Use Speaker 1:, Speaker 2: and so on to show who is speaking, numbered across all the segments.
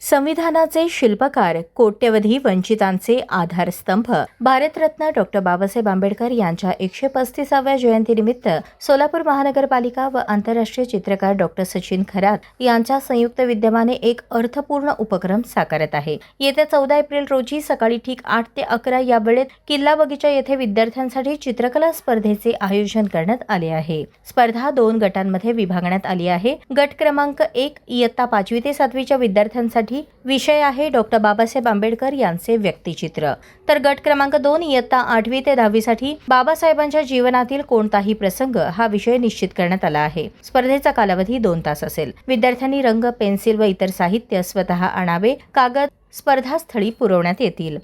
Speaker 1: संविधानाचे शिल्पकार, कोट्यवधी वंचितांचे आधारस्तंभ, भारतरत्न डॉक्टर बाबासाहेब आंबेडकर यांच्या 135व्या जयंतीनिमित्त सोलापूर महानगरपालिका व आंतरराष्ट्रीय चित्रकार डॉक्टर सचिन खरात यांच्या संयुक्त विद्यमाने एक अर्थपूर्ण उपक्रम साकारत आहे। येत्या 14 एप्रिल रोजी सकाळी ठीक 8 ते 11 या वेळेत किल्ला बगीचा येथे विद्यार्थ्यांसाठी चित्रकला स्पर्धेचे आयोजन करण्यात आले आहे। स्पर्धा 2 गटांमध्ये विभागण्यात आली आहे। गट क्रमांक 1 इयत्ता 5वी ते 7वी च्या विद्यार्थ्यांसाठी विषय आहे डॉक्टर बाबासाहेब आंबेडकर यांचे व्यक्तिचित्र, तर गट क्रमांक 2 इयत्ता 8वी ते 10वी साठी बाबासाहेबांच्या जीवनातील कोणताही प्रसंग हा विषय निश्चित करण्यात आला आहे। स्पर्धेचा कालावधी 2 तास असेल। विद्यार्थ्यांनी रंग, पेन्सिल व इतर साहित्य स्वतः आणावे। कागद स्पर्धास्थळी पुरवण्यात येतील।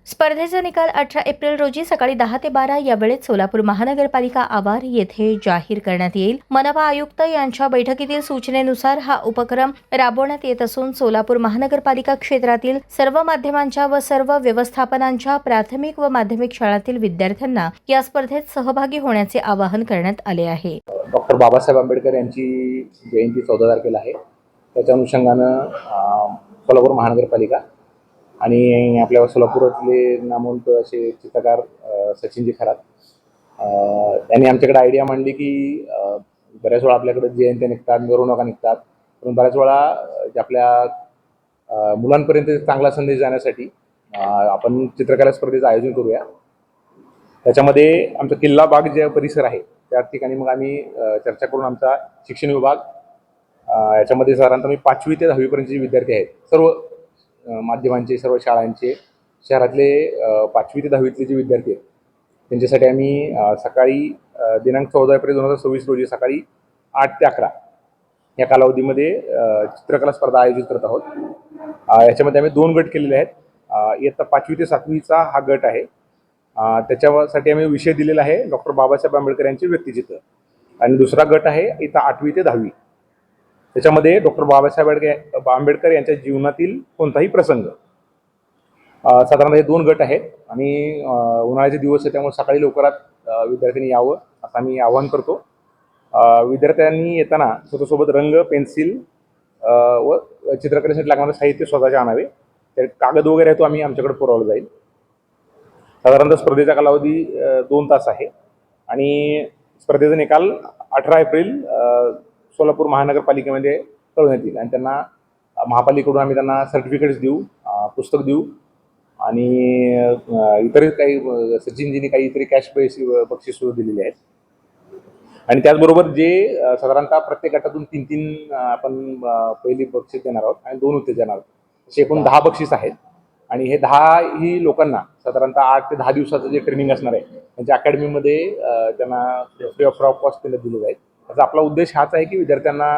Speaker 1: स्पर्धेचा निकाल 18 एप्रिल रोजी सकाळी 10 ते 12 या वेळेत सोलापूर महानगरपालिका आवार येथे जाहीर करण्यात येईल। मनपा आयुक्त यांच्या बैठकीतील सूचनेनुसार हा उपक्रम राबवण्यात येत असून सोलापूर महानगरपालिका क्षेत्रातील सर्व माध्यमांच्या व सर्व व्यवस्थापनांच्या प्राथमिक व माध्यमिक शाळांतील विद्यार्थ्यांना या स्पर्धेत सहभागी होण्याचे आवाहन करण्यात आले आहे।
Speaker 2: डॉक्टर बाबासाहेब आंबेडकर यांची जयंती 14 तारखेला आहे। त्याच्या अनुषंगानं सोलापूर महानगरपालिका आणि आपल्या सोलापुरातले नामवंत असे चित्रकार सचिनजी खरात यांनी आमच्याकडे आयडिया मांडली की बऱ्याच वेळा आपल्याकडे जयंत्या निघतात, मिरवणुका निघतात, पण बऱ्याच वेळा आपल्या मुलांपर्यंत चांगला संदेश जाण्यासाठी आपण चित्रकला स्पर्धेचं आयोजन करूया। त्याच्यामध्ये आमचा किल्ला बाग जे परिसर आहे त्या ठिकाणी मग आम्ही चर्चा करून आमचा शिक्षण विभाग याच्यामध्ये साधारणतः 5वी ते 10वी पर्यंतचे विद्यार्थी आहेत, सर्व माध्यमांचे, सर्व शाळांचे, शहरातले 5वी ते 10वीतले जे विद्यार्थी आहेत त्यांच्यासाठी आम्ही सकाळी दिनांक 14 एप्रिल 2026 रोजी सकाळी 8 ते 11 या कालावधीमध्ये चित्रकला स्पर्धा आयोजित करत आहोत। याच्यामध्ये आम्ही 2 गट केलेले आहेत। इयत्ता 5वी ते 7वीचा हा गट आहे। त्याच्यासाठी आम्ही विषय दिलेला आहे डॉक्टर बाबासाहेब आंबेडकर यांचे व्यक्तिचित्र, आणि दुसरा गट आहे इयत्ता 8वी ते 10वी। त्याच्यामध्ये डॉक्टर बाबासाहेब आंबेडकर यांच्या जीवनातील कोणताही प्रसंग। साधारणतः हे 2 गट आहेत आणि उन्हाळ्याचे दिवस आहे त्यामुळे सकाळी लवकरात विद्यार्थ्यांनी यावं असं आम्ही आवाहन करतो। विद्यार्थ्यांनी येताना स्वतःसोबत रंग, पेन्सिल व चित्रकलेसाठी लागणारं साहित्य स्वतःचे आणावे। ते कागद वगैरे तो आम्ही आमच्याकडे पुरवला जाईल। साधारणतः स्पर्धेचा कालावधी 2 तास आहे आणि स्पर्धेचा निकाल 18 एप्रिल सोलापूर महानगरपालिकेमध्ये कळवण्यात येईल आणि त्यांना महापालिकेकडून आम्ही त्यांना सर्टिफिकेट्स देऊ, पुस्तक देऊ आणि इतर काही सचिनजींनी काही इतर कॅश बक्षीस दिलेले आहेत। आणि त्याचबरोबर जे साधारणतः प्रत्येक गटातून 3-3 आपण पहिली बक्षीस देणार आहोत आणि 2 उत्तेजन देणार आहोत, असे एकूण 10 बक्षीस आहेत। आणि हे 10 ही लोकांना साधारणतः 8 ते 10 दिवसाचं जे ट्रेनिंग असणार आहे त्यांच्या अकॅडमीमध्ये त्यांना फ्री ऑफ कॉस्ट त्यांना दिलं जाईल। त्याचा आपला उद्देश हाच आहे की विद्यार्थ्यांना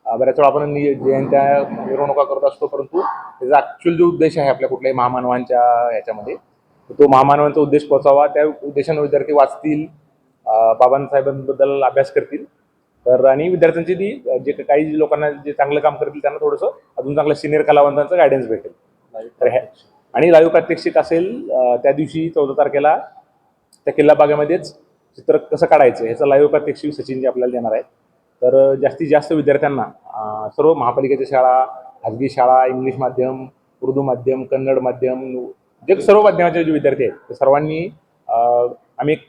Speaker 2: बऱ्याच वेळा आपण जयंत्या मिरवणुका करत असतो, परंतु त्याचा ॲक्च्युअल जो उद्देश आहे आपल्या कुठल्याही महामानवांच्या ह्याच्यामध्ये तो महामानवांचा उद्देश पोहोचावा। त्या उद्देशाने विद्यार्थी वाचतील, बाबासाहेबांबद्दल अभ्यास करतील, तर आणि विद्यार्थ्यांची ती जे काही लोकांना जे चांगलं काम करतील त्यांना थोडंसं अजून चांगलं सिनियर कलावंतांचं गायडन्स भेटेल। तर आणि लाईव्ह प्रात्यक्षिक असेल त्या दिवशी 14 तारखेला त्या किल्ला बागेमध्येच चित्र कसं काढायचं ह्याचं लाईव्ह प्रात्यक्षिक सचिनजी आपल्याला देणार आहेत। तर जास्तीत जास्त विद्यार्थ्यांना सर्व महापालिकेच्या शाळा, खाजगी शाळा, इंग्लिश माध्यम, उर्दू माध्यम, कन्नड माध्यम, जे सर्व माध्यमाचे जे विद्यार्थी आहेत ते सर्वांनी आम्ही एक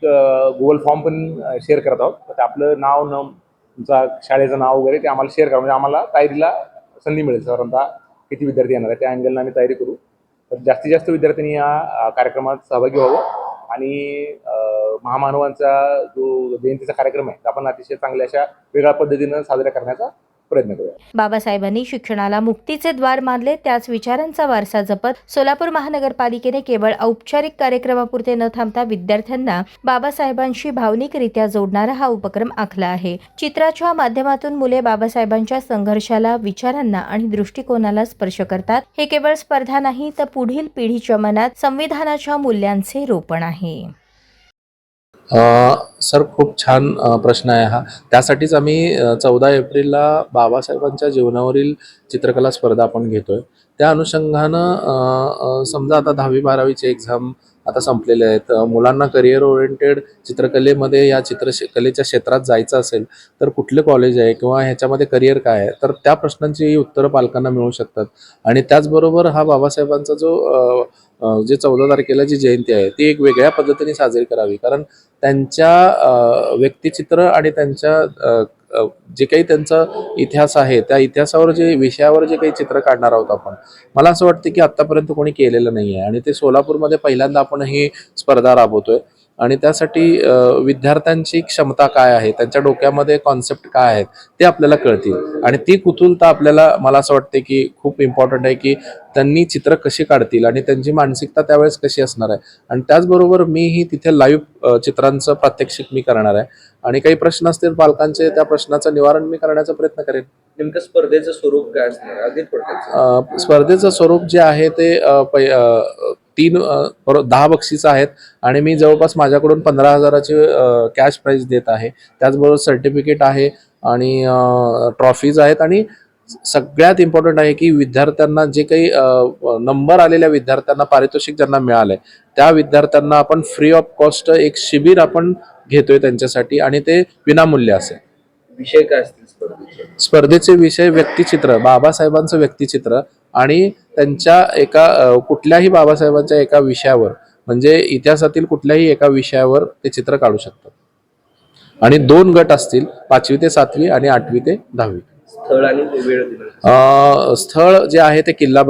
Speaker 2: गुगल फॉर्म पण शेअर करत आहोत। तर आपलं नाव, तुमचा शाळेचं नाव वगैरे ते आम्हाला शेअर करा, म्हणजे आम्हाला तयारीला संधी मिळेल। साधारणतः किती विद्यार्थी येणार आहे त्या अँगलनं आम्ही तयारी करू। तर जास्तीत जास्त विद्यार्थ्यांनी या कार्यक्रमात सहभागी व्हावं आणि महामानवांचा जो जयंतीचा कार्यक्रम आहे आपण अतिशय चांगल्या अशा वेगळ्या पद्धतीनं साजरा करण्याचा प्रयत्न करूया।
Speaker 1: बाबासाहेबांनी शिक्षणाला मुक्तीचे द्वार मानले, त्याच विचारांचा वारसा जपत सोलापूर महानगरपालिकेने केवळ औपचारिक कार्यक्रमापुरते न थांबता विद्यार्थ्यांना बाबासाहेबांशी भावनिकरित्या जोडणारा हा उपक्रम आखला आहे। चित्राच्या माध्यमातून मुले बाबासाहेबांच्या संघर्षाला, विचारांना आणि दृष्टिकोनाला स्पर्श करतात। हे केवळ स्पर्धा नाही तर पुढील पिढीच्या मनात संविधानाच्या मूल्यांचे रोपण आहे।
Speaker 3: सर, खूप छान प्रश्न आहे हा। त्यासाठीच आम्ही 14 एप्रिलला बाबासाहेबांच्या जीवनावरील चित्रकला स्पर्धा आपण घेतोय। त्या अनुषंगानं समजा आता 10वी 12वीची एक्झाम आता संपलेले आहेत. मुलांना करिअर ओरिएंटेड चित्रकलेमध्ये या कलेच्या क्षेत्रात जायचं असेल तर कुठले कॉलेज आहे किंवा ह्याच्यामध्ये करिअर काय आहे, तर त्या प्रश्नांची उत्तरं पालकांना मिळू शकतात. आणि त्याचबरोबर हा बाबासाहेबांचा जो जे 14 तारखेला जी जयंती आहे ती एक वेगळ्या पद्धतीने साजरी करावी, कारण त्यांच्या व्यक्तिचित्र आणि त्यांच्या जे काही त्यांचा इतिहास आहे त्या इतिहासावर जे विषयावर जे काही चित्र काढणार आहोत आपण, मला असं वाटतं की आत्तापर्यंत कोणी केलेलं नाही आहे आणि ते सोलापूरमध्ये पहिल्यांदा आपण ही स्पर्धा राबवतोय. आणि त्यासाठी विद्यार्थ्यांची क्षमता काय आहे, त्यांच्या डोक्यामध्ये कॉन्सेप्ट काय आहेत ते आपल्याला कळतील. आणि ती कुतूहलता आपल्याला, मला असं वाटते की खूप इम्पॉर्टंट आहे की त्यांनी चित्र कशी काढतील आणि त्यांची मानसिकता त्यावेळेस कशी असणार आहे. आणि त्याचबरोबर मीही तिथे लाईव्ह चित्रांचं प्रात्यक्षिक मी करणार आहे आणि काही प्रश्न असतील पालकांचे, त्या प्रश्नाचं निवारण मी करण्याचा प्रयत्न करेन.
Speaker 4: नेमकं स्पर्धेचं स्वरूप काय असणार अगदी थोडक्यात?
Speaker 3: स्पर्धेचं स्वरूप जे आहे ते 10 बक्षिसं आहेत आणि मी जवळपास माझ्याकडून 15,000ची कॅश प्राईज देत आहे. त्याचबरोबर सर्टिफिकेट आहे आणि ट्रॉफीज आहेत. आणि सगळ्यात इम्पॉर्टंट आहे की विद्यार्थ्यांना जे काही नंबर आलेल्या विद्यार्थ्यांना पारितोषिक ज्यांना मिळालंय त्या विद्यार्थ्यांना आपण फ्री ऑफ कॉस्ट एक शिबिर आपण घेतोय त्यांच्यासाठी आणि ते विनामूल्य असेल.
Speaker 4: विषय काय असतील स्पर्धेचे?
Speaker 3: स्पर्धेचे विषय व्यक्तिचित्र, बाबासाहेबांचं व्यक्तिचित्र आणि त्यांच्या एका कुठल्याही बाबासाहेबांच्या एका विषयावर, म्हणजे इतिहासातील कुठल्याही एका विषयावर ते चित्र काढू शकतात. आणि 2 गट असतील, 5वी ते 7वी आणि 8वी ते 10वी.
Speaker 4: स्थळ आणि वेळ दिला?
Speaker 3: स्थळ जे आहे ते किल्ला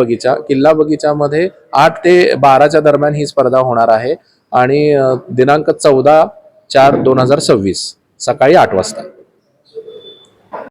Speaker 3: बगीचामध्ये 8 ते 12च्या दरम्यान ही स्पर्धा होणार आहे आणि दिनांक 14/4/2026 सकाळी 8 वाजता.